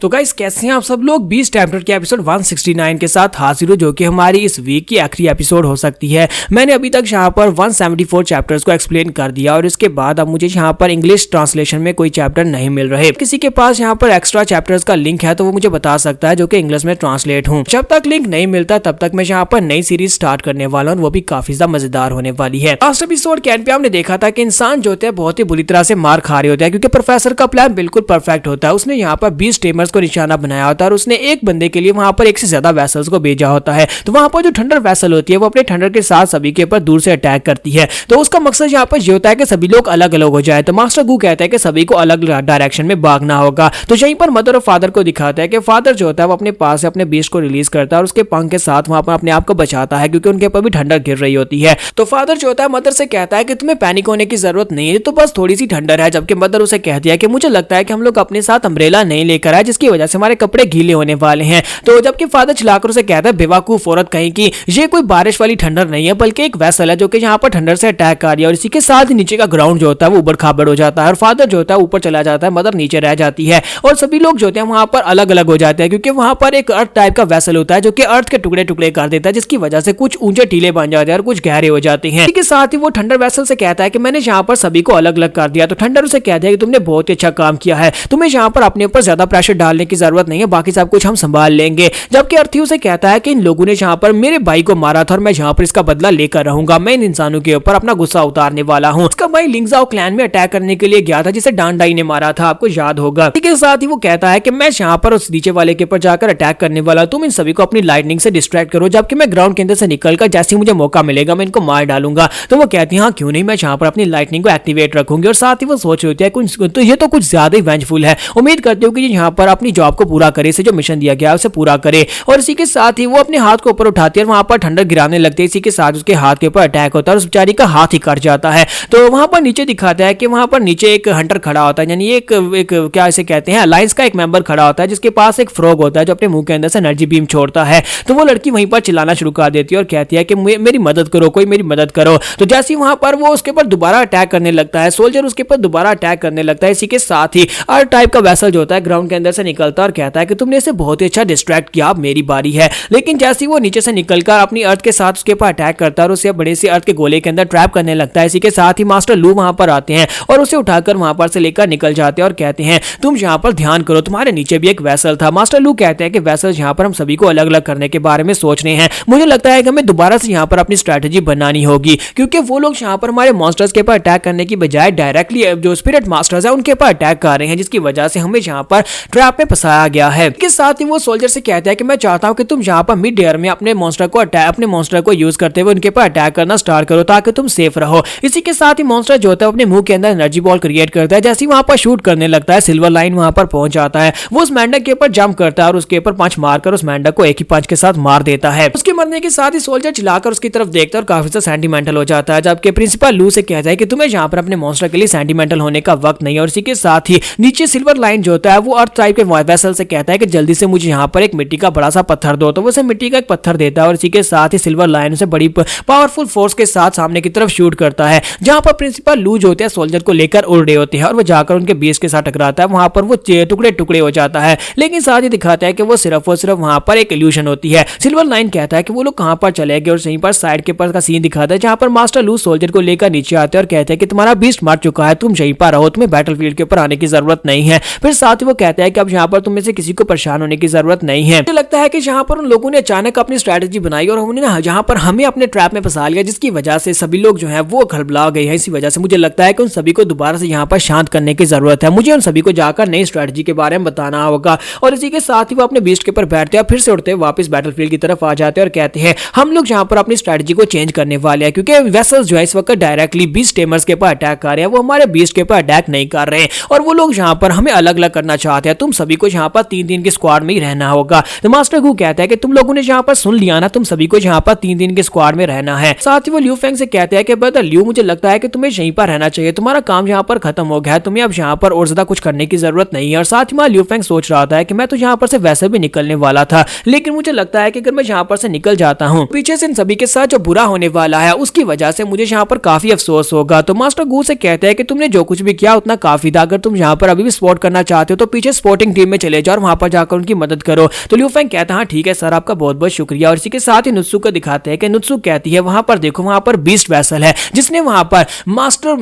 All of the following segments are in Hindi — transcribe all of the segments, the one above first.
तो गाइस कैसे हैं आप सब लोग। बीस्ट चैप्टर के एपिसोड 169 के साथ हाजिर हो, जो कि हमारी इस वीक की आखिरी एपिसोड हो सकती है। मैंने अभी तक यहाँ पर 174 चैप्टर्स को एक्सप्लेन कर दिया और इसके बाद अब मुझे यहाँ पर इंग्लिश ट्रांसलेशन में कोई चैप्टर नहीं मिल रहे। किसी के पास यहाँ पर एक्स्ट्रा चैप्टर्स का लिंक है तो वो मुझे बता सकता है, जो कि इंग्लिश में ट्रांसलेट हूँ। जब तक लिंक नहीं मिलता तब तक मैं यहाँ पर नई सीरीज स्टार्ट करने वाला हूँ, वो भी काफी ज्यादा मजेदार होने वाली है। लास्ट एपिसोड के एंड पे हमने देखा था कि इंसान जो होते हैं बहुत ही बुरी तरह से मार खा रहे होते हैं, क्योंकि प्रोफेसर का प्लान बिल्कुल परफेक्ट होता है। उसने यहाँ पर 20 टेमर्स को निशाना बनाया होता है और उसने एक बंदे के लिए वहां पर एक से ज्यादा वेसल्स को भेजा होता है। तो वहां पर जो थंडर वेसल होती है वो अपने थंडर के साथ सभी के ऊपर दूर से अटैक करती है। तो उसका मकसद यहाँ पर ये होता है कि सभी लोग अलग अलग हो जाए। तो मास्टर गू कहता है कि सभी को अलग डायरेक्शन में भागना होगा। तो यहीं पर मदर और फादर को दिखाता है कि फादर जो होता है वो अपने पास से अपने बीस्ट को रिलीज करता है और उसके पंख के साथ वहां पर अपने आप को बचाता है, क्योंकि उनके ऊपर भी ठंडर गिर रही होती है। तो फादर जो होता है मदर से कहता है कि तुम्हें पैनिक होने की जरूरत नहीं है, तो बस थोड़ी सी ठंडर है। जबकि मदर उसे कहती है कि मुझे लगता है कि हम लोग अपने साथ अम्ब्रेला नहीं लेकर आए, जिसकी वजह से हमारे कपड़े गीले होने वाले हैं। तो जबकि फादर चिल्लाकर उसे कहता है बेवकूफ औरत कहीं की, ये कोई बारिश वाली ठंडर नहीं है बल्कि एक वेसल है जो कि यहाँ पर ठंडर से अटैक कर रही है। और इसी के साथ नीचे का ग्राउंड जो होता है वो उबड़ खाबड़ हो जाता है और फादर जो होता है ऊपर चला जाता है, मदर नीचे रह जाती है और सभी लोग जो होते हैं वहां पर अलग अलग हो जाते हैं, क्योंकि वहां पर एक अर्थ टाइप का वेसल होता है जो कि अर्थ के टुकड़े टुकड़े कर देता है, जिसकी वजह से कुछ ऊंचे टीले बन जाते हैं और कुछ गहरे हो जाते हैं। इसी के साथ ही वो ठंडर वेसल से कहता है कि मैंने यहाँ पर सभी को अलग अलग कर दिया। तो ठंडर उसे कहता है कि तुमने बहुत ही अच्छा काम किया है, तुम्हें यहाँ पर अपने ऊपर ज्यादा प्रेशर डालने की जरूरत नहीं है, बाकी सब कुछ हम संभाल लेंगे। जबकि अर्थी उसे कहता है कि इन लोगों ने यहाँ पर मेरे भाई को मारा था और मैं यहाँ पर इसका बदला लेकर रहूंगा। मैं इन इंसानों के ऊपर अपना गुस्सा उतारने वाला हूँ। उसका भाई लिंगजाओ क्लैन में अटैक करने के लिए गया था, जिसे डांडाई ने मारा था, आपको याद होगा। इसके साथ ही वो कहता है कि मैं यहाँ पर उस नीचे वाले के ऊपर जाकर अटैक करने वाला, तुम इन सभी को अपनी लाइटनिंग से डिस्ट्रैक्ट करो, जबकि मैं ग्राउंड के अंदर से निकलकर जैसे मुझे मौका मिलेगा मैं इनको मार डालूंगा। तो वो कहती है हाँ क्यों नहीं, मैं यहाँ पर अपनी लाइटनिंग को एक्टिवेट रखूंगी। और साथ ही वो सोच रही होती है तो ये तो कुछ ज्यादा ही वेंजफुल है, उम्मीद करती हूँ कि यहाँ पर अपनी जॉब को पूरा करे, इसे जो मिशन दिया गया है उसे पूरा करे। और इसी के साथ ही वो अपने हाथ को ऊपर उठाती है और वहां पर ठंडर गिराने लगती है। इसी के साथ उसके हाथ के ऊपर अटैक होता है और उस बेचारी का हाथ ही कट जाता है। तो वहां पर नीचे दिखाता है कि वहां पर नीचे एक हंटर खड़ा होता है, यानी एक क्या इसे कहते हैं अलायंस का एक मेंबर खड़ा होता है, जिसके पास एक फ्रॉग होता है जो अपने मुंह के अंदर से एनर्जी बीम छोड़ता है। तो वो लड़की वहीं पर चिल्लाना शुरू कर देती है और कहती है कि मेरी मदद करो, कोई मेरी मदद करो। तो जैसे ही वहां पर वो उसके ऊपर दोबारा अटैक करने लगता है, सोल्जर उसके ऊपर दोबारा अटैक करने लगता है। इसी के साथ ही अर्थ टाइप का वेसल जो होता है ग्राउंड के अंदर से निकलता है और कहता है कि तुमने इसे बहुत ही अच्छा डिस्ट्रैक्ट किया, अब मेरी बारी है। लेकिन जैसे ही वो नीचे से निकलकर अपनी अर्थ के साथ उसके ऊपर अटैक करता है और उसे बड़े से अर्थ के गोले के अंदर ट्रैप करने लगता है। इसी के साथ ही मास्टर लू वहां पर आते हैं और उसे उठाकर वहां पर से लेकर निकल जाते हैं और कहते हैं तुम यहाँ पर ध्यान करो, तुम्हारे नीचे भी एक वेसल था। मास्टर लू कहते हैं कि वेसल यहाँ पर हम सभी को अलग अलग करने के बारे में सोच रहे हैं, मुझे लगता है कि हमें दोबारा से यहाँ पर अपनी स्ट्रेटेजी बनानी होगी, क्योंकि वो लोग यहाँ पर हमारे मॉन्स्टर्स के ऊपर अटैक करने की बजाय डायरेक्टली जो स्पिरिट मास्टर्स है उनके ऊपर अटैक कर रहे हैं, जिसकी वजह से हमें यहाँ पर ट्रैप में फंसाया गया है। इसके साथ ही वो सोल्जर से कहता है कि मैं चाहता हूँ कि तुम यहाँ पर मिड एयर में अपने मॉन्स्टर को यूज करते हुए उनके ऊपर अटैक करना स्टार्ट करो ताकि तुम सेफ रहो। इसी के साथ ही मॉन्स्टर जो होता है अपने मुंह के अंदर एनर्जी बॉल क्रिएट करता है। जैसे ही वहां पर शूट करने लगता है, सिल्वर लाइन वहां पर पहुंच जाता है, वो उस मेंढक के ऊपर जंप करता है और उसके ऊपर पंच मारकर उस मेंढक को एक ही पंच के साथ मार देता है। उसके मरने के साथ ही सोल्जर चिल्लाकर उसकी तरफ देखता है और काफी सा सेंटिमेंटल हो जाता है। जबकि प्रिंसिपल लू से कहता है कि तुम्हें यहाँ पर अपने मॉन्स्टर के लिए सेंटिमेंटल होने का वक्त नहीं है। और इसी के साथ ही नीचे सिल्वर लाइन जो होता है वो अर्थ टाइप के वेसल से कहता है कि जल्दी से मुझे यहाँ पर एक मिट्टी का बड़ा सा पत्थर दो। तो वो उसे मिट्टी का एक पत्थर देता है और इसी के साथ ही सिल्वर लाइन से बड़ी पावरफुल फोर्स के साथ सामने की तरफ शूट करता है, जहां पर प्रिंसिपल लू जो होते हैं सोल्जर को लेकर उड़ रहे होते हैं और वो जाकर उनके बेस के साथ टकराता है। वहां पर वो टुकड़े टुकड़े हो जाता है, लेकिन साथ ही दिखाता है कि वो सिर्फ और सिर्फ वहां पर एक इल्यूशन होती है। सिल्वर लाइन कहता है कि वो लोग कहां पर चले गए और सहीं पर साइड के पास का सीन दिखाता है, जहां पर मास्टर लू सोल्जर को लेकर नीचे आते हैं और कहते हैं कि तुम्हारा बीस्ट मर चुका है, तुम यहीं पर रहो, तुम्हें बैटलफील्ड के ऊपर आने की जरूरत नहीं है। फिर साथ ही वो कहता है कि अब यहाँ पर तुम में से किसी को परेशान होने की जरूरत नहीं है। मुझे लगता है कि यहाँ पर उन लोगों ने अचानक अपनी स्ट्रेटेजी बनाई और उन्होंने ना जहाँ पर हमें अपने ट्रैप में फंसा लिया, जिसकी वजह से सभी लोग जो है वो खलबला गए हैं। इसी वजह से मुझे लगता है कि उन सभी को दोबारा से यहाँ पर शांत करने की जरूरत है। मुझे उन सभी को जाकर नई स्ट्रेटेजी के बारे में बताना होगा। और इसी के साथ ही वो अपने बीस्ट के ऊपर बैठते हैं, फिर से उड़ते हैं, वापस बैटलफील्ड की तरफ आ जाते हैं और कहते हैं हम लोग यहाँ पर अपनी स्ट्रेटेजी को चेंज करने वाले हैं, क्योंकि वेसल्स जो है इस वक्त डायरेक्टली बीस्ट टेमर्स के ऊपर अटैक कर रहे हैं, वो हमारे बीस्ट के ऊपर अटैक नहीं कर रहे हैं और वो लोग यहाँ पर हमें अलग अलग करना चाहते हैं। तुम सभी को यहाँ पर 3 दिन के स्क्वाड में ही रहना होगा। तो मास्टर गू कहता है कि तुम लोगों ने यहाँ पर सुन लिया ना, तुम सभी को यहाँ पर 3 दिन के स्क्वाड में रहना है। साथ ही वो ल्यू फेंग से कहते हैं कि ब्रदर ल्यू, मुझे लगता है कि तुम्हें यहीं पर रहना चाहिए, तुम्हारा काम यहाँ पर खत्म हो गया है, तुम्हें अब यहाँ पर और ज्यादा कुछ करने की जरूरत नहीं है। और साथ ही ल्यू फेंग सोच रहा था कि मैं तो यहाँ पर से वैसे भी निकलने वाला था, लेकिन मुझे लगता है कि अगर मैं यहाँ पर से निकल जाता हूँ पीछे से इन सभी के साथ जो बुरा होने वाला है उसकी वजह से मुझे यहाँ पर काफी अफसोस होगा। तो मास्टर गू से कहते हैं कि तुमने जो कुछ भी किया उतना काफी था, अगर तुम यहाँ पर अभी भी स्पॉट करना चाहते हो तो पीछे स्पॉटिंग फाइटिंग टीम में चले जाओ और वहां पर जाकर उनकी मदद करो। तो लियू फेंग कहता है हाँ ठीक है सर, आपका बहुत बहुत शुक्रिया। और इसी के साथ ही नुत्सु को दिखाते हैं कि नुत्सु कहती है वहां पर देखो, वहां पर बीस्ट वेसल है जिसने वहां पर मास्टर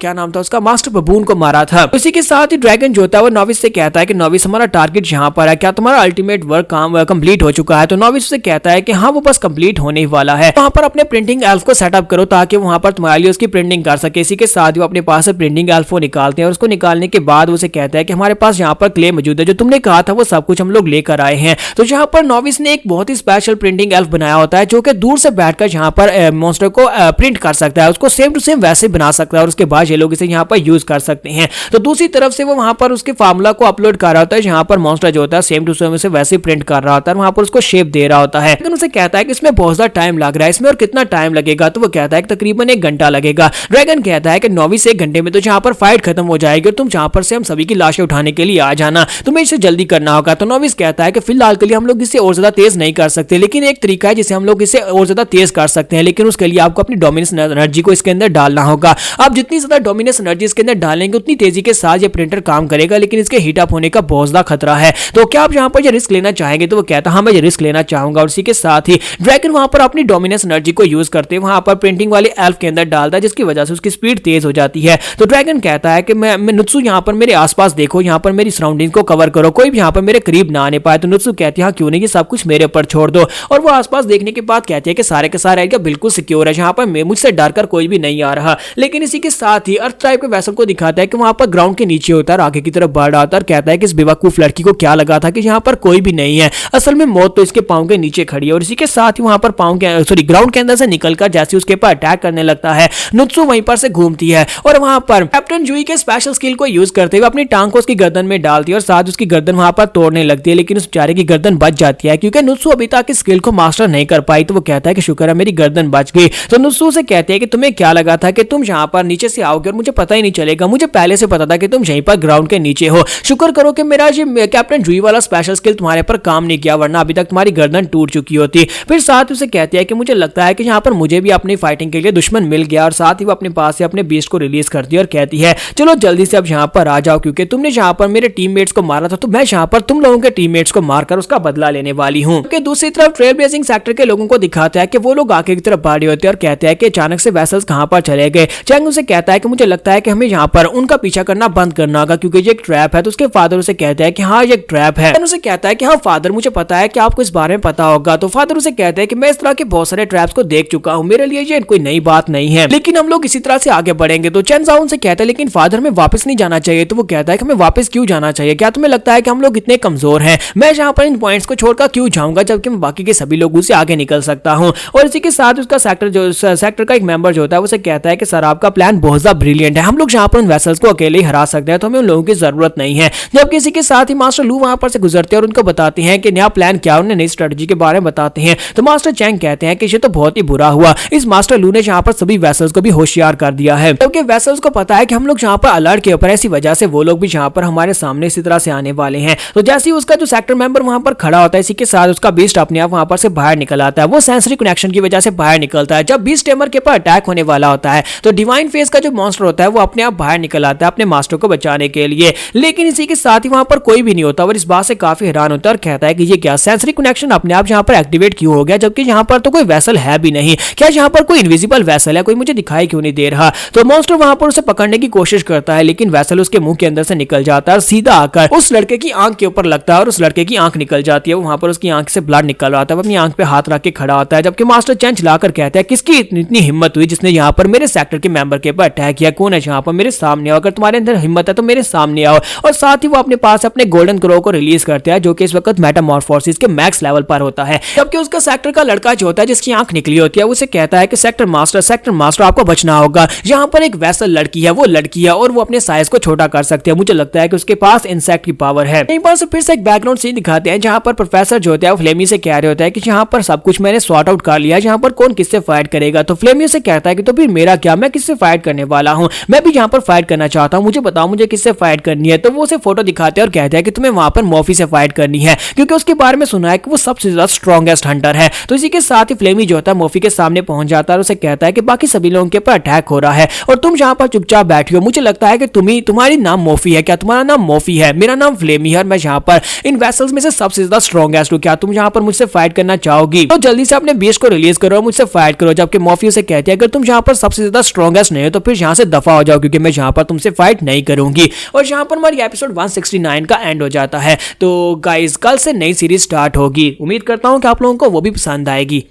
क्या नाम था उसका, मास्टर बबून को मारा था। इसी के साथ ही ड्रैगन जो होता है वो नॉविस से कहता है कि नॉविस हमारा टारगेट यहाँ पर है, क्या तुम्हारा अल्टीमेट वर्क काम कंप्लीट हो चुका है? तो नॉविस से कहता है कि हाँ वो बस कंप्लीट होने ही वाला है। वहां पर अपने प्रिंटिंग एल्फ को सेटअप करो ताकि वहां पर तुम्हारे लिए उसकी प्रिंटिंग कर सके। इसी के साथ वो अपने पास से प्रिंटिंग एल्फ को निकालते हैं और उसको निकालने के बाद उसे कहता है कि हमारे पास यहाँ पर क्ले मौजूद है, जो तुमने कहा था वो सब कुछ हम लोग लेकर आए हैं। तो यहाँ पर नॉविस ने एक बहुत ही स्पेशल प्रिंटिंग एल्फ बनाया होता है जो कि दूर से बैठकर यहाँ पर मॉन्स्टर को प्रिंट कर सकता है, उसको सेम टू सेम वैसे बना सकता है और उसके बाद ये लोग इसे यहाँ पर यूज कर सकते हैं। तो दूसरी तरफ से वो वहां पर उसके फार्मूला को अपलोड कर रहा होता है जहां पर मॉन्स्टर जो होता है सेम टू सेम उसे वैसे प्रिंट कर रहा होता है, वहां पर उसको शेप दे रहा होता है। लेकिन उसे कहता है कि इसमें बहुत ज्यादा टाइम लग रहा है, इसमें और कितना टाइम लगेगा? तो वो कहता है कि तकरीबन 1 घंटा लगेगा। ड्रैगन कहता है कि नॉविस 1 घंटे में तो जहां पर फाइट खत्म हो जाएगी और तुम जहां पर से हम सभी की लाशें उठाने के लिए आ जाना, तुम्हें इसे जल्दी करना होगा। तो नॉविस कहता है कि फिलहाल के लिए हम लोग इसे और ज्यादा तेज नहीं कर सकते, लेकिन एक तरीका है जिसे हम लोग इसे और ज्यादा तेज कर सकते हैं, लेकिन उसके लिए आपको अपनी डोमिनेंस एनर्जी को इसके अंदर डालना होगा। आप जितनी ज्यादा डोमिनेंस एनर्जी इसके अंदर डालेंगे उतनी तेजी के साथ ये प्रिंटर काम करेगा, लेकिन इसके हीट अप होने का बहुत ज्यादा खतरा है। तो क्या आप यहाँ पर ये रिस्क लेना चाहेंगे? तो वो कहता है हाँ मैं ये रिस्क लेना चाहूंगा। और इसी के साथ ही ड्रैगन वहां पर अपनी डोमिनेंस एनर्जी को यूज करते वहां पर प्रिंटिंग वाले एल्फ के अंदर डालता है, जिसकी वजह से उसकी स्पीड तेज हो जाती है। तो ड्रैगन कहता है कि मैं नुत्सु यहाँ पर मेरे आसपास देखो, यहाँ पर मेरी सराउंडिंग को कवर करो, कोई भी यहाँ पर मेरे करीब ना आने पाए। तो नुत्सु कहती है हाँ क्यों नहीं, ये सब कुछ मेरे ऊपर छोड़ दो। और वो आसपास देखने के बाद कहती है कि सारे के सारे एरिया बिल्कुल सिक्योर है, जहां पर मुझसे डर कर कोई भी नहीं आ रहा। लेकिन इसी के साथ ही अर्थ टाइप के वैसल को दिखाता है कि वहां पर ग्राउंड के नीचे होता है, आगे की तरफ बढ़ आता है और कहता है कि इस बेवकूफ लड़की को क्या लगा था कि यहाँ पर कोई भी नहीं है, असल में मौत तो इसके पांव के नीचे खड़ी है। और इसी के साथ ही वहां पर पांव के ग्राउंड के अंदर से निकलकर जैसे उसके ऊपर अटैक करने लगता है, नुत्सु वहीं पर से घूमती है और वहां पर कैप्टन जूई के स्पेशल स्किल को यूज करते हुए अपनी टांग को उसकी गर्दन में डालती है और साथ उसकी गर्दन वहां पर तोड़ने लगती है, लेकिन उस बेचारे की गर्दन बच जाती है क्योंकि नुत्सु अभी तक इस स्किल को मास्टर नहीं कर पाई। तो वो कहता है कि शुक्र है मेरी गर्दन बच गई। तो नुत्सु से कहते हैं कि तुम्हें क्या लगा था कि तुम यहाँ पर नीचे से आओगे और मुझे पता ही नहीं चलेगा, मुझे पहले से पता था कि तुम यहीं पर ग्राउंड के नीचे हो। शुक्र करो कि मेरा ये कैप्टन जूई वाला स्पेशल स्किल तुम्हारे पर काम नहीं किया, वरना अभी तक तुम्हारी गर्दन टूट चुकी होती। फिर साथ उसे कहती है कि मुझे लगता है कि यहाँ पर मुझे भी अपनी फाइटिंग के लिए दुश्मन मिल गया और साथ ही वो अपने पास से अपने बीस्ट को रिलीज कर दिया और कहती है चलो जल्दी से अब यहाँ पर आ जाओ, क्योंकि तुमने यहाँ पर मेरे टीममेट्स को मारा था तो मैं यहाँ पर तुम लोगों के टीममेट्स को मारकर उसका बदला लेने वाली हूँ। दूसरी तरफ ट्रेल ब्लेजिंग सेक्टर के लोगों को दिखाता है कि वो लोग आगे की तरफ बढ़ होते हैं और कहते हैं कि अचानक से वेसल्स कहां पर चले गए। चैंग उसे कहता है कि मुझे लगता है कि हमें यहाँ पर उनका पीछा करना बंद करना होगा क्योंकि ये एक ट्रैप है। तो उसके फादर उसे कहते हैं कि हाँ ये एक ट्रैप है। उसे कहता है कि हाँ फादर मुझे पता है कि आपको इस बारे में पता होगा। तो फादर उसे कहते हैं कि मैं इस तरह के बहुत सारे ट्रैप्स को देख चुका हूँ, मेरे लिए ये कोई नई बात नहीं है, लेकिन हम लोग इसी तरह से आगे बढ़ेंगे। तो चैन जाओ उनसे कहता है लेकिन फादर में वापस नहीं जाना चाहिए। तो वो कहता है कि हमें वापस क्यों जाना चाहिए, क्या तुम्हें लगता है कि हम लोग इतने कमजोर हैं, मैं यहाँ पर इन पॉइंट्स को छोड़कर क्यों जाऊंगा जबकि मैं बाकी के सभी लोगों से आगे निकल सकता हूँ। और इसी के साथ उसका सेक्टर का एक मेंबर जो होता है उसे कहता है कि सर आपका प्लान बहुत ज्यादा ब्रिलियंट है, हम लोग यहाँ पर उन वेसल्स को अकेले ही हरा सकते हैं, तो हमें उन लोगों की जरूरत नहीं है। जबकि इसी के साथ ही मास्टर लू वहां पर से गुजरते हैं और उनको बताते हैं कि नया प्लान क्या, उन्हें नई स्ट्रेटजी के बारे में बताते हैं। तो मास्टर चैंग कहते हैं कि ये तो बहुत ही बुरा हुआ, इस मास्टर लू ने यहाँ पर सभी वेसल्स को भी होशियार कर दिया है, क्योंकि वेसल्स को पता है कि हम लोग यहाँ पर अलर्ट के ऊपर, ऐसी वजह से वो लोग भी यहाँ पर हमारे सामने इसी तरह से आने वाले हैं। तो जैसे ही उसका जो सेक्टर मेंबर वहां पर खड़ा होता है, इसी के साथ उसका बीस्ट अपने आप वहां पर से बाहर निकल आता है, वो सेंसरी कनेक्शन की वजह से बाहर निकलता है। जब बीस्ट टेमर के ऊपर अटैक होने वाला होता है तो डिवाइन फेस का जो मॉन्स्टर होता है वो अपने आप बाहर निकल आता है अपने मास्टर को बचाने के लिए, लेकिन इसी के साथ ही वहां पर कोई भी नहीं होता और इस बात से काफी हैरान होता है और कहता है कि ये क्या सेंसरी कनेक्शन अपने आप यहाँ पर एक्टिवेट क्यों हो गया, जबकि यहाँ पर तो कोई वेसल है भी नहीं, क्या यहाँ पर कोई इनविजिबल वेसल है, कोई मुझे दिखाई क्यों नहीं दे रहा। तो मॉन्स्टर वहां पर उसे पकड़ने की कोशिश करता है, लेकिन वेसल उसके मुंह के अंदर से निकल जाता है और सीधा आकर उस लड़के की आंख के ऊपर लगता है और उस लड़के की आंख निकल जाती है। वहां पर उसकी आंख से ब्लड निकल आता है, वो अपनी आंख पे हाथ रख के खड़ा होता है, जबकि मास्टर चैन चलाकर कहता है किसकी इतनी हिम्मत हुई जिसने यहाँ पर मेरे सेक्टर के मेंबर के ऊपर अटैक किया, कौन है यहाँ पर, मेरे सामने आओ, अगर तुम्हारे अंदर हिम्मत है तो मेरे सामने आओ। और साथ ही वो अपने पास अपने गोल्डन क्रो को रिलीज करते हैं जो कि इस वक्त मेटामॉर्फोसिस के मैक्स लेवल पर होता है, जबकि उसका सेक्टर का लड़का जो होता है जिसकी आंख निकली होती है उसे कहता है कि सेक्टर मास्टर आपको बचना होगा, यहाँ पर एक वैसल लड़की है, वो लड़की है और वो अपने साइज को छोटा कर सकती है, मुझे लगता है कि उसके पास इंसेक्ट की पावर है। एक बार से फिर से एक बैकग्राउंड सीन दिखाते हैं जहां पर प्रोफेसर जो होता है वो फ्लेमी से कह रहे होता है कि यहाँ पर सब कुछ मैंने सॉर्ट आउट कर लिया, यहाँ पर कौन किससे फाइट करेगा। तो फ्लेमी से कहता है कि तो फिर मेरा क्या, मैं किससे फाइट करने वाला हूँ, मैं भी यहाँ पर फाइट करना चाहता हूँ, मुझे बताओ मुझे किससे फाइट करनी है। तो वो उसे फोटो दिखाते हैं और कहते हैं कि तुम्हें वहां पर मॉफी से फाइट करनी है, क्योंकि उसके बारे में सुना है कि वो सबसे ज्यादा स्ट्रॉन्गेस्ट हंटर है। तो इसी के साथ ही फ्लेमी जो होता है मॉफी के सामने पहुंच जाता है और उसे कहता है कि बाकी सभी लोगों के ऊपर अटैक हो रहा है और तुम यहाँ पर चुपचाप बैठी हो, मुझे लगता है कि तुम्हारी नाम मॉफी है, क्या तुम्हारा नाम मॉफी है, मेरा नाम फ्लेमी है, मैं यहाँ पर इन वेसल्स में से सबसे ज्यादा स्ट्रॉन्गेस्ट हूँ, क्या तुम यहाँ पर मुझसे फाइट करना चाहोगी? तो जल्दी से अपने बेस को रिलीज करो और मुझसे फाइट करो। जबकि मॉर्फी से कहती है अगर तुम यहाँ पर सबसे ज्यादा स्ट्रॉन्गेस्ट नहीं हो तो फिर यहाँ से दफा हो जाओ, क्योंकि मैं यहाँ पर तुमसे फाइट नहीं करूंगी। और यहाँ पर हमारी एपिसोड 169 का एंड हो जाता है। तो गाइस कल से नई सीरीज स्टार्ट होगी, उम्मीद करता हूँ कि आप लोगों को वो भी पसंद आएगी।